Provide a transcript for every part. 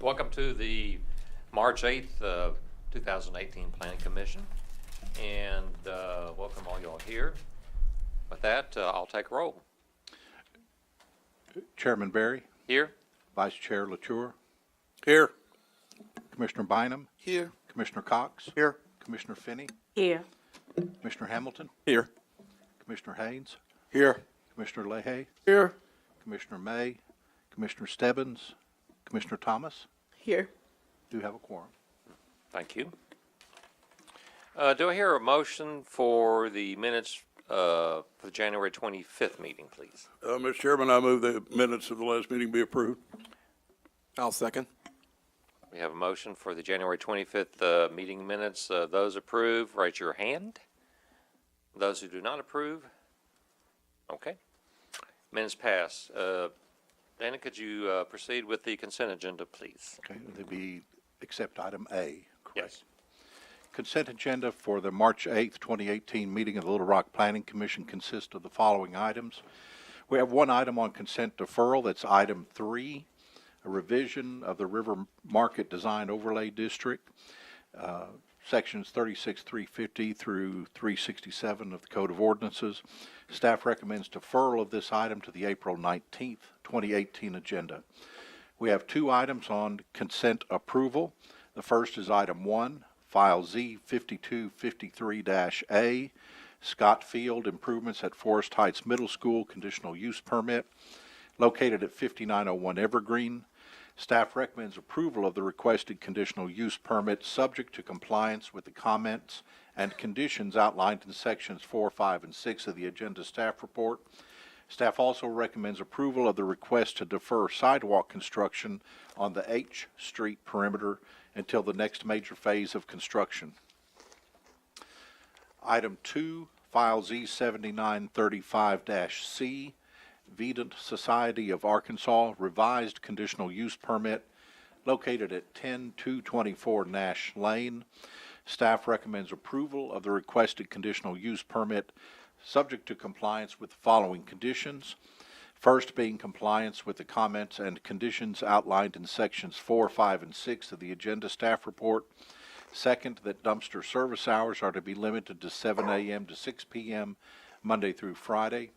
Welcome to the March 8th, 2018 Planning Commission, and welcome all y'all here. With that, I'll take a roll. Chairman Barry. Here. Vice Chair LaTour. Here. Commissioner Bynum. Here. Commissioner Cox. Here. Commissioner Finney. Here. Commissioner Hamilton. Here. Commissioner Haynes. Here. Commissioner Leahy. Here. Commissioner May. Commissioner Stebbins. Commissioner Thomas. Here. Do have a quorum. Thank you. Do I hear a motion for the minutes for the January 25th meeting, please? Mr. Chairman, I move the minutes of the last meeting be approved. I'll second. We have a motion for the January 25th meeting minutes. Those approve, raise your hand. Those who do not approve, okay. Minutes pass. Dana, could you proceed with the consent agenda, please? Okay, would be accept item A, correct? Yes. Consent agenda for the March 8th, 2018 meeting of the Little Rock Planning Commission consists of the following items. We have one item on consent deferral, that's item 3, a revision of the River Market Design Overlay District, sections 36-350 through 367 of the Code of Ordinances. Staff recommends deferral of this item to the April 19th, 2018 agenda. We have two items on consent approval. The first is item 1, file Z5253-A, Scott Field Improvements at Forest Heights Middle School, conditional use permit, located at 5901 Evergreen. Staff recommends approval of the requested conditional use permit subject to compliance with the comments and conditions outlined in sections 4, 5, and 6 of the agenda staff report. Staff also recommends approval of the request to defer sidewalk construction on the H Street perimeter until the next major phase of construction. Item 2, file Z7935-C, Vedant Society of Arkansas revised conditional use permit located at 10224 Nash Lane. Staff recommends approval of the requested conditional use permit subject to compliance with the following conditions. First being compliance with the comments and conditions outlined in sections 4, 5, and 6 of the agenda staff report. Second, that dumpster service hours are to be limited to 7 a.m. to 6 p.m. Monday through Friday.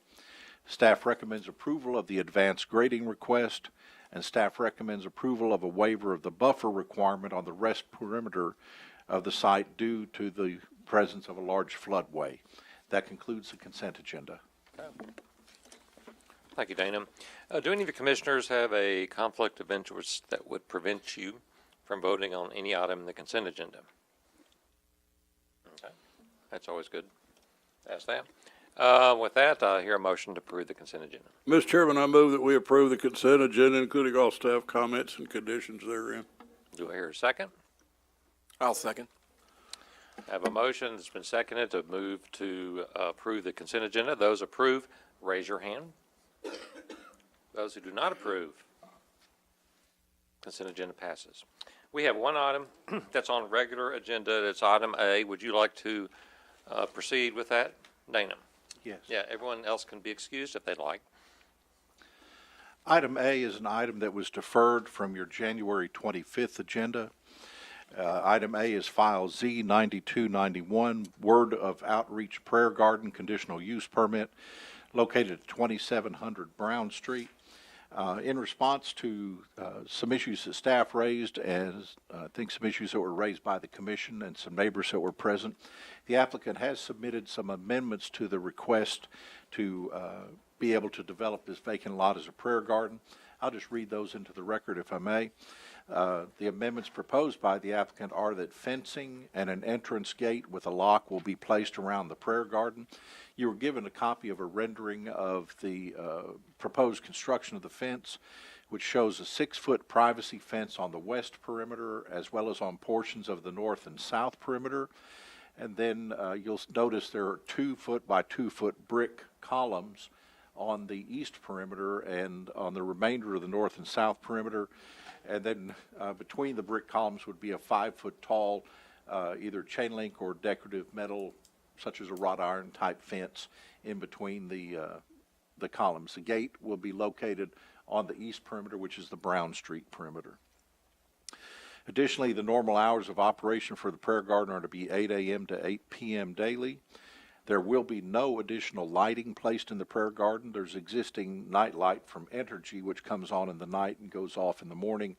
Staff recommends approval of the advanced grading request, and staff recommends approval of a waiver of the buffer requirement on the west perimeter of the site due to the presence of a large floodway. That concludes the consent agenda. Okay. Thank you, Dana. Do any of the commissioners have a conflict of interest that would prevent you from voting on any item in the consent agenda? Okay. That's always good. Ask that. With that, I hear a motion to approve the consent agenda. Mr. Chairman, I move that we approve the consent agenda, including all staff comments and conditions therein. Do I hear a second? I'll second. I have a motion that's been seconded to move to approve the consent agenda. Those approve, raise your hand. Those who do not approve, consent agenda passes. We have one item that's on regular agenda. That's item A. Would you like to proceed with that, Dana? Yes. Yeah, everyone else can be excused if they'd like. Item A is an item that was deferred from your January 25th agenda. Item A is file Z9291, Word of Outreach Prayer Garden Conditional Use Permit, located at 2700 Brown Street. In response to some issues that staff raised, as I think some issues that were raised by the commission and some neighbors that were present, the applicant has submitted some amendments to the request to be able to develop this vacant lot as a prayer garden. I'll just read those into the record if I may. The amendments proposed by the applicant are that fencing and an entrance gate with a lock will be placed around the prayer garden. You were given a copy of a rendering of the proposed construction of the fence, which shows a 6-foot privacy fence on the west perimeter as well as on portions of the north and south perimeter. And then you'll notice there are 2-foot by 2-foot brick columns on the east perimeter and on the remainder of the north and south perimeter. And then between the brick columns would be a 5-foot tall either chain link or decorative metal, such as a wrought iron type fence in between the columns. The gate will be located on the east perimeter, which is the Brown Street perimeter. Additionally, the normal hours of operation for the prayer garden are to be 8 a.m. to 8 p.m. daily. There will be no additional lighting placed in the prayer garden. There's existing night light from Entergy, which comes on in the night and goes off in the morning,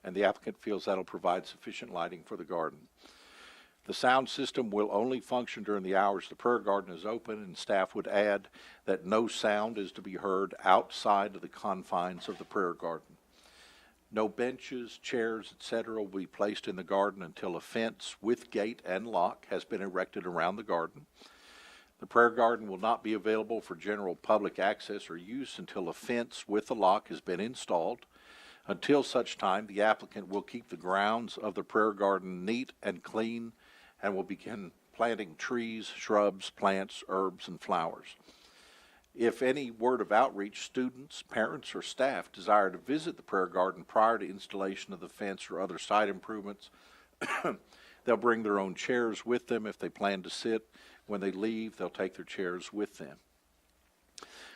and the applicant feels that'll provide sufficient lighting for the garden. The sound system will only function during the hours the prayer garden is open, and staff would add that no sound is to be heard outside of the confines of the prayer garden. No benches, chairs, etc. will be placed in the garden until a fence with gate and lock has been erected around the garden. The prayer garden will not be available for general public access or use until a fence with a lock has been installed. Until such time, the applicant will keep the grounds of the prayer garden neat and clean and will begin planting trees, shrubs, plants, herbs, and flowers. If any word of outreach students, parents, or staff desire to visit the prayer garden prior to installation of the fence or other site improvements, they'll bring their own chairs with them if they plan to sit. When they leave, they'll take their chairs with them.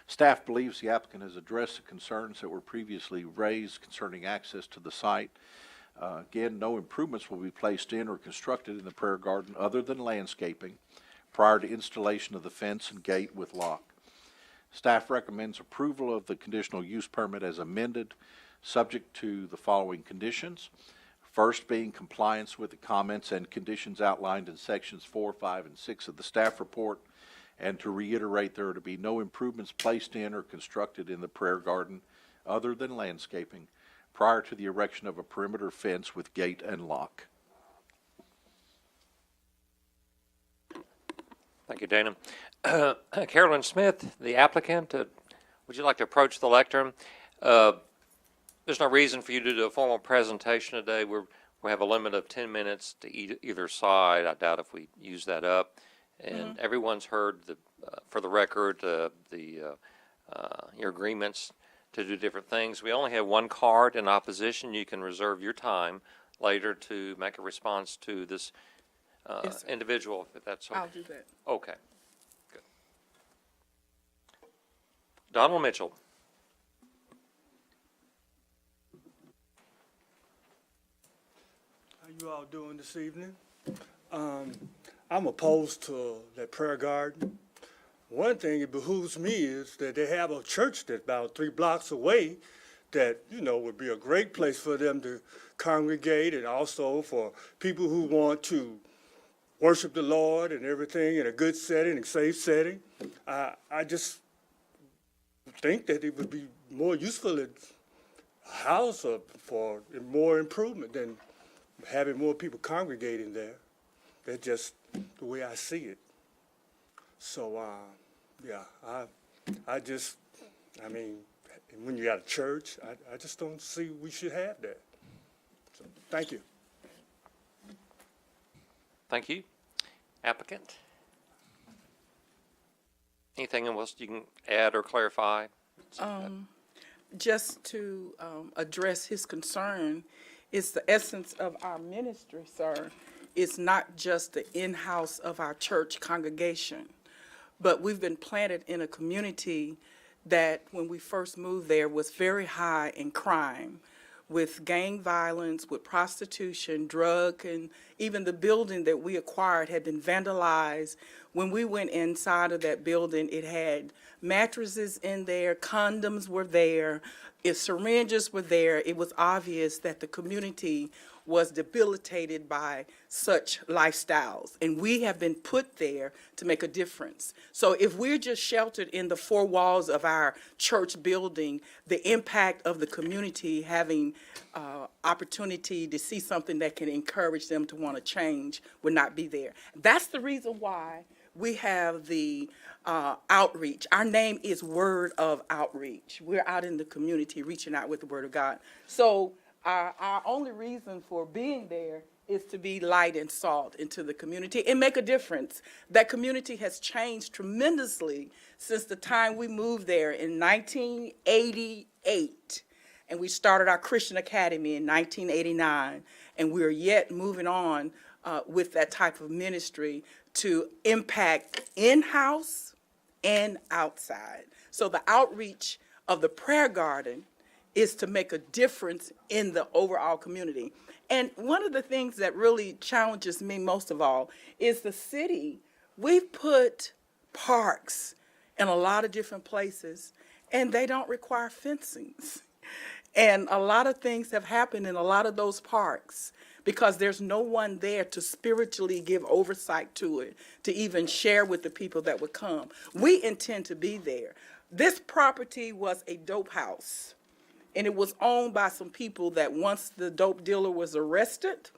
Staff believes the applicant has addressed the concerns that were previously raised concerning access to the site. Again, no improvements will be placed in or constructed in the prayer garden other than landscaping prior to installation of the fence and gate with lock. Staff recommends approval of the conditional use permit as amended, subject to the following conditions. First being compliance with the comments and conditions outlined in sections 4, 5, and 6 of the staff report, and to reiterate, there are to be no improvements placed in or constructed in the prayer garden other than landscaping prior to the erection of a perimeter fence with gate and lock. Thank you, Dana. Carolyn Smith, the applicant, would you like to approach the lectern? There's no reason for you to do a formal presentation today. We have a limit of 10 minutes to either side. I doubt if we use that up. And everyone's heard, for the record, your agreements to do different things. We only have one card in opposition. You can reserve your time later to make a response to this Yes, sir. individual, if that's okay. I'll do that. Okay, good. Donald Mitchell. How you all doing this evening? I'm opposed to that prayer garden. One thing it behooves me is that they have a church that's about 3 blocks away that, would be a great place for them to congregate, and also for people who want to worship the Lord and everything in a good setting and safe setting. I just think that it would be more useful as a house for more improvement than having more people congregating there. That's just the way I see it. So, when you got a church, I just don't see we should have that. So, thank you. Thank you. Applicant? Anything else you can add or clarify? Just to address his concern, it's the essence of our ministry, sir. It's not just the in-house of our church congregation, but we've been planted in a community that, when we first moved there, was very high in crime, with gang violence, with prostitution, drug, and even the building that we acquired had been vandalized. When we went inside of that building, it had mattresses in there, condoms were there, if syringes were there. It was obvious that the community was debilitated by such lifestyles, and we have been put there to make a difference. So if we're just sheltered in the 4 walls of our church building, the impact of the community having opportunity to see something that can encourage them to want to change would not be there. That's the reason why we have the outreach. Our name is Word of Outreach. We're out in the community reaching out with the Word of God. So our only reason for being there is to be light and salt into the community and make a difference. That community has changed tremendously since the time we moved there in 1988. And we started our Christian Academy in 1989. And we're yet moving on with that type of ministry to impact in-house and outside. So the outreach of the prayer garden is to make a difference in the overall community. And one of the things that really challenges me most of all is the city. We've put parks in a lot of different places, and they don't require fencings. And a lot of things have happened in a lot of those parks because there's no one there to spiritually give oversight to it, to even share with the people that would come. We intend to be there. This property was a dope house, and it was owned by some people that once the dope dealer was arrested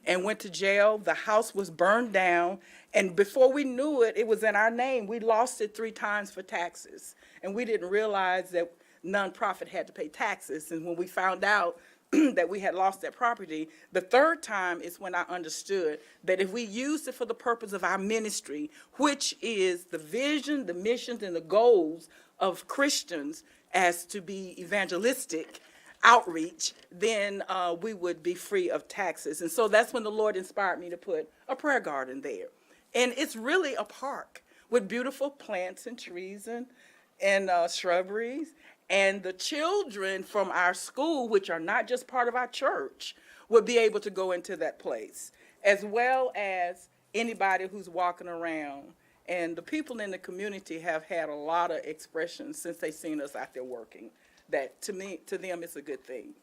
and went to jail, the house was burned down, and before we knew it, it was in our name. We lost it 3 times for taxes, and we didn't realize that nonprofit had to pay taxes. And when we found out that we had lost that property, the 3rd time is when I understood that if we used it for the purpose of our ministry, which is the vision, the missions, and the goals of Christians as to be evangelistic outreach, then we would be free of taxes. And so that's when the Lord inspired me to put a prayer garden there. And it's really a park with beautiful plants and trees and shrubberies. And the children from our school, which are not just part of our church, would be able to go into that place, as well as anybody who's walking around. And the people in the community have had a lot of expressions since they've seen us out there working, that to them, it's a good thing.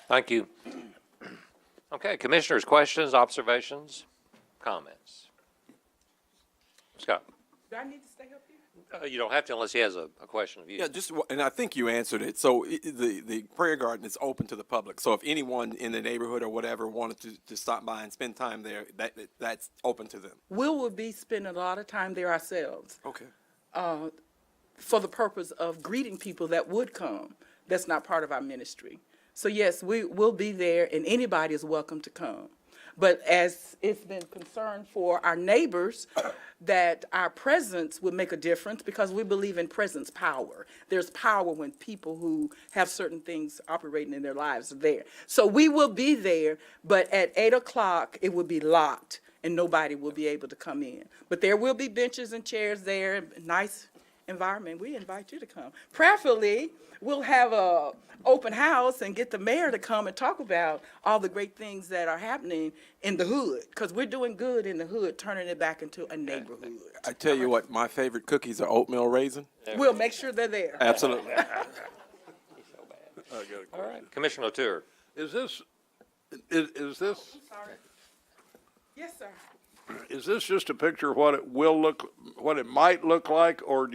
Thank you. Okay, commissioners, questions, observations, comments? Scott? Do I need to stay up here? You don't have to unless he has a question of you. Yeah, and I think you answered it. So the prayer garden is open to the public. So if anyone in the neighborhood or whatever wanted to stop by and spend time there, that's open to them. We will be spending a lot of time there ourselves Okay. for the purpose of greeting people that would come. That's not part of our ministry. So yes, we will be there, and anybody is welcome to come. But as it's been concerned for our neighbors, that our presence would make a difference because we believe in presence power. There's power when people who have certain things operating in their lives are there. So we will be there, but at 8 o'clock, it will be locked and nobody will be able to come in. But there will be benches and chairs there, nice environment. We invite you to come. Prayerfully, we'll have a open house and get the mayor to come and talk about all the great things that are happening in the hood, because we're doing good in the hood, turning it back into a neighborhood. I tell you what, my favorite cookies are oatmeal raisin. We'll make sure they're there. Absolutely. All right, Commissioner Latour. Is this, Sorry. Yes, sir. is this just a picture of what it might look like, or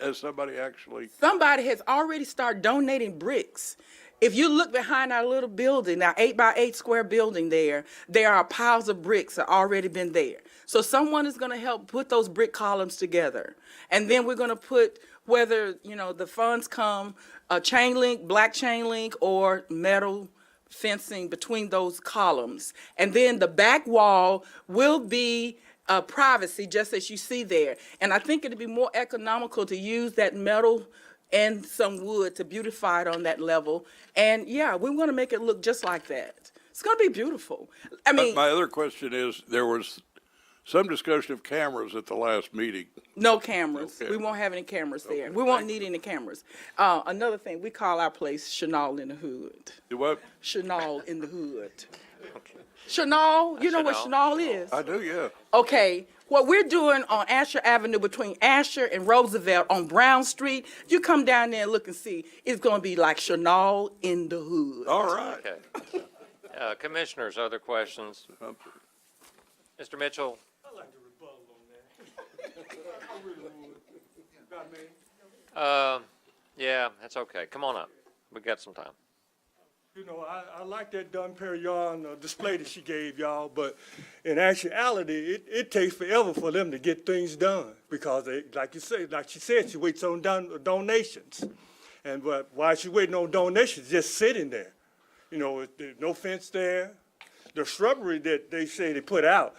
has somebody actually? Somebody has already started donating bricks. If you look behind our little building, our 8x8 square building there are piles of bricks that already been there. So someone is going to help put those brick columns together. And then we're going to put, whether, the funds come, chain link, black chain link, or metal fencing between those columns. And then the back wall will be privacy, just as you see there. And I think it'd be more economical to use that metal and some wood to beautify it on that level. And yeah, we want to make it look just like that. It's going to be beautiful. I mean, My other question is, there was some discussion of cameras at the last meeting. no cameras. Okay. We won't have any cameras there. We won't need any cameras. Another thing, we call our place Chanel in the Hood. Do what? Chanel in the Hood. Chanel, you know what Chanel is? I do, yeah. Okay, what we're doing on Asher Avenue between Asher and Roosevelt on Brown Street, you come down there and look and see, it's going to be like Chanel in the Hood. All right. Okay. Commissioners, other questions? Mr. Mitchell? I'd like to rebuttal on that. I really would. Got me? Yeah, that's okay. Come on up. We got some time. I like that Dom Perignon display that she gave y'all, but in actuality, it takes forever for them to get things done because like she said, she waits on donations. But while she's waiting on donations, just sitting there. There's no fence there. The shrubbery that they say they put out,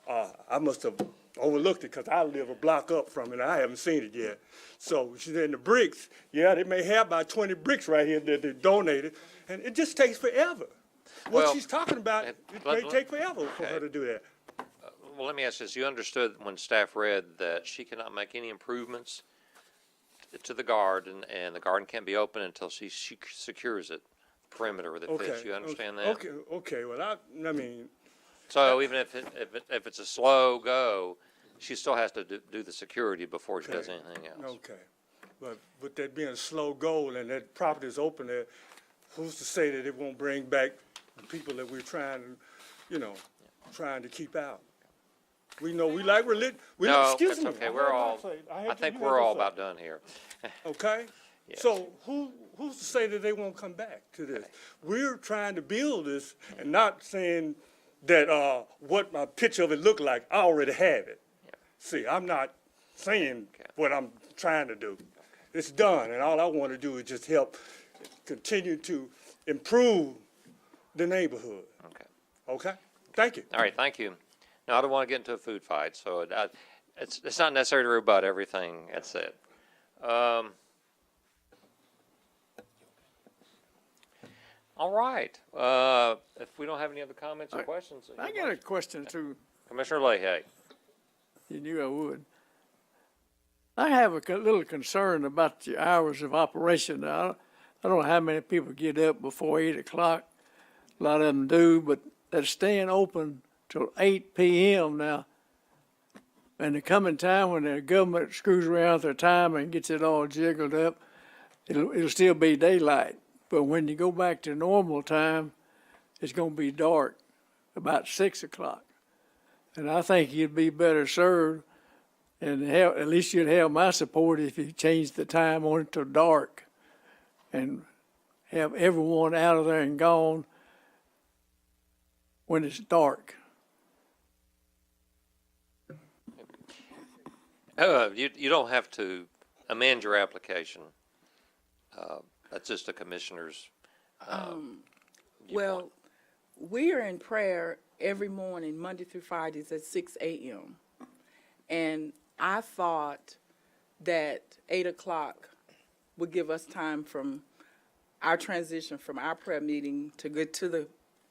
I must have overlooked it because I live a block up from it. I haven't seen it yet. So she said the bricks, yeah, they may have about 20 bricks right here that they donated, and it just takes forever. What Well, she's talking about, it may take forever for her to do that. Well, let me ask this. You understood when staff read that she cannot make any improvements to the garden, and the garden can't be open until she secures it, perimeter that fits. Okay. You understand that? Okay, well, I mean, So even if it's a slow go, she still has to do the security before she does Okay. anything else. okay. But with that being a slow goal and that property is open there, who's to say that it won't bring back the people that we're trying to keep out? We know, we like religion, No, excuse that's me. okay. I We're heard all, that say- I heard think you we're had all to say. about done here. Okay? Yes. So who's to say that they won't come back to this? We're trying to build this and not saying that, what my picture of it looked like, I already have it. See, I'm not saying what I'm trying to do. It's done, and all I want to do is just help continue to improve the neighborhood. Okay. Okay? Thank you. All right, thank you. Now, I don't want to get into a food fight, so it's not necessary to rebut everything that's said. All right, if we don't have any other comments or questions. I got a question too. Commissioner Leahy. You knew I would. I have a little concern about the hours of operation. Now, I don't know how many people get up before 8 o'clock. A lot of them do, but they're staying open till 8 p.m. now. And the coming time when the government screws around with their time and gets it all jiggled up, it'll still be daylight. But when you go back to normal time, it's going to be dark about 6 o'clock. And I think you'd be better served, and at least you'd have my support if you changed the time on it till dark and have everyone out of there and gone when it's dark. You don't have to amend your application. That's just a commissioner's. Well, we are in prayer every morning, Monday through Fridays at 6 a.m. And I thought that 8 o'clock would give us time from our transition from our prayer meeting to get to the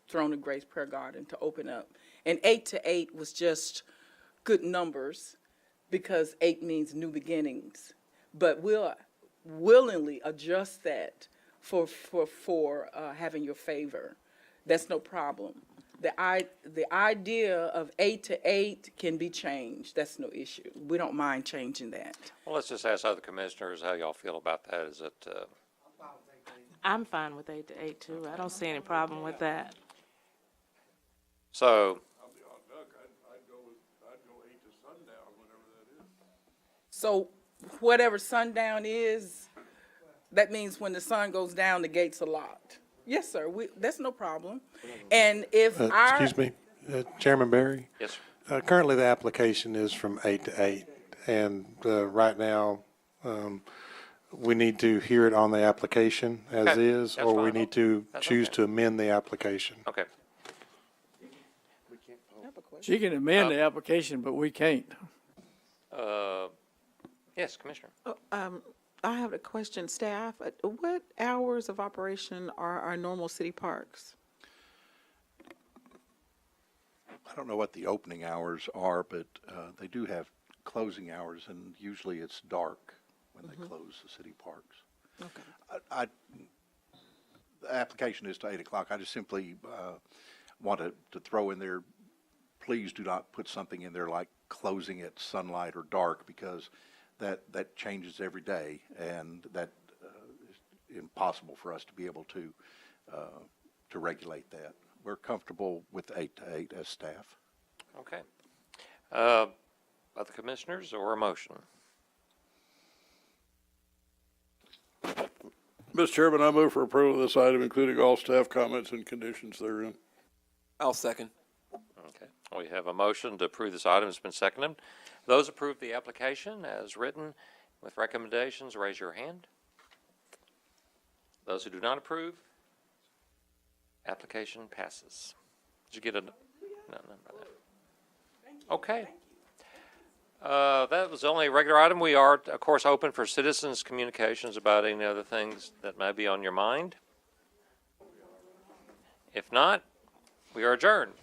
Throne of Grace Prayer Garden to open up. And 8 to 8 was just good numbers because 8 means new beginnings. But we'll willingly adjust that for having your favor. That's no problem. The idea of 8 to 8 can be changed. That's no issue. We don't mind changing that. Well, let's just ask other commissioners how y'all feel about that. Is it, I'm fine with 8 to 8 too. I don't see any problem with that. so, I'd go 8 to sundown, whatever that is. So whatever sundown is, that means when the sun goes down, the gates are locked. Yes, sir. That's no problem. And if Excuse me, Chairman Barry. yes, Currently, the application is from 8 to 8, and right now, we need to hear it on the application as Okay, is, that's or we fine. need to That's choose okay. to amend the application. okay. She can amend the application, but we can't. Yes, Commissioner. I have a question, staff. What hours of operation are our normal city parks? I don't know what the opening hours are, but they do have closing hours, and usually it's dark when they close the city parks. Okay. The application is to 8 o'clock. I just simply want to throw in there, please do not put something in there like closing at sunlight or dark, because that changes every day, and that is impossible for us to be able to regulate that. We're comfortable with 8 to 8 as staff. Okay. Other commissioners or a motion? Mr. Chairman, I move for approval of this item, including all staff comments and conditions therein. I'll second. Okay. We have a motion to approve this item. It's been seconded. Those approve the application as written with recommendations, raise your hand. Those who do not approve, application passes. Did you get a, no, by that. Okay. That was the only regular item. We are, of course, open for citizens' communications about any other things that may be on your mind. If not, we are adjourned.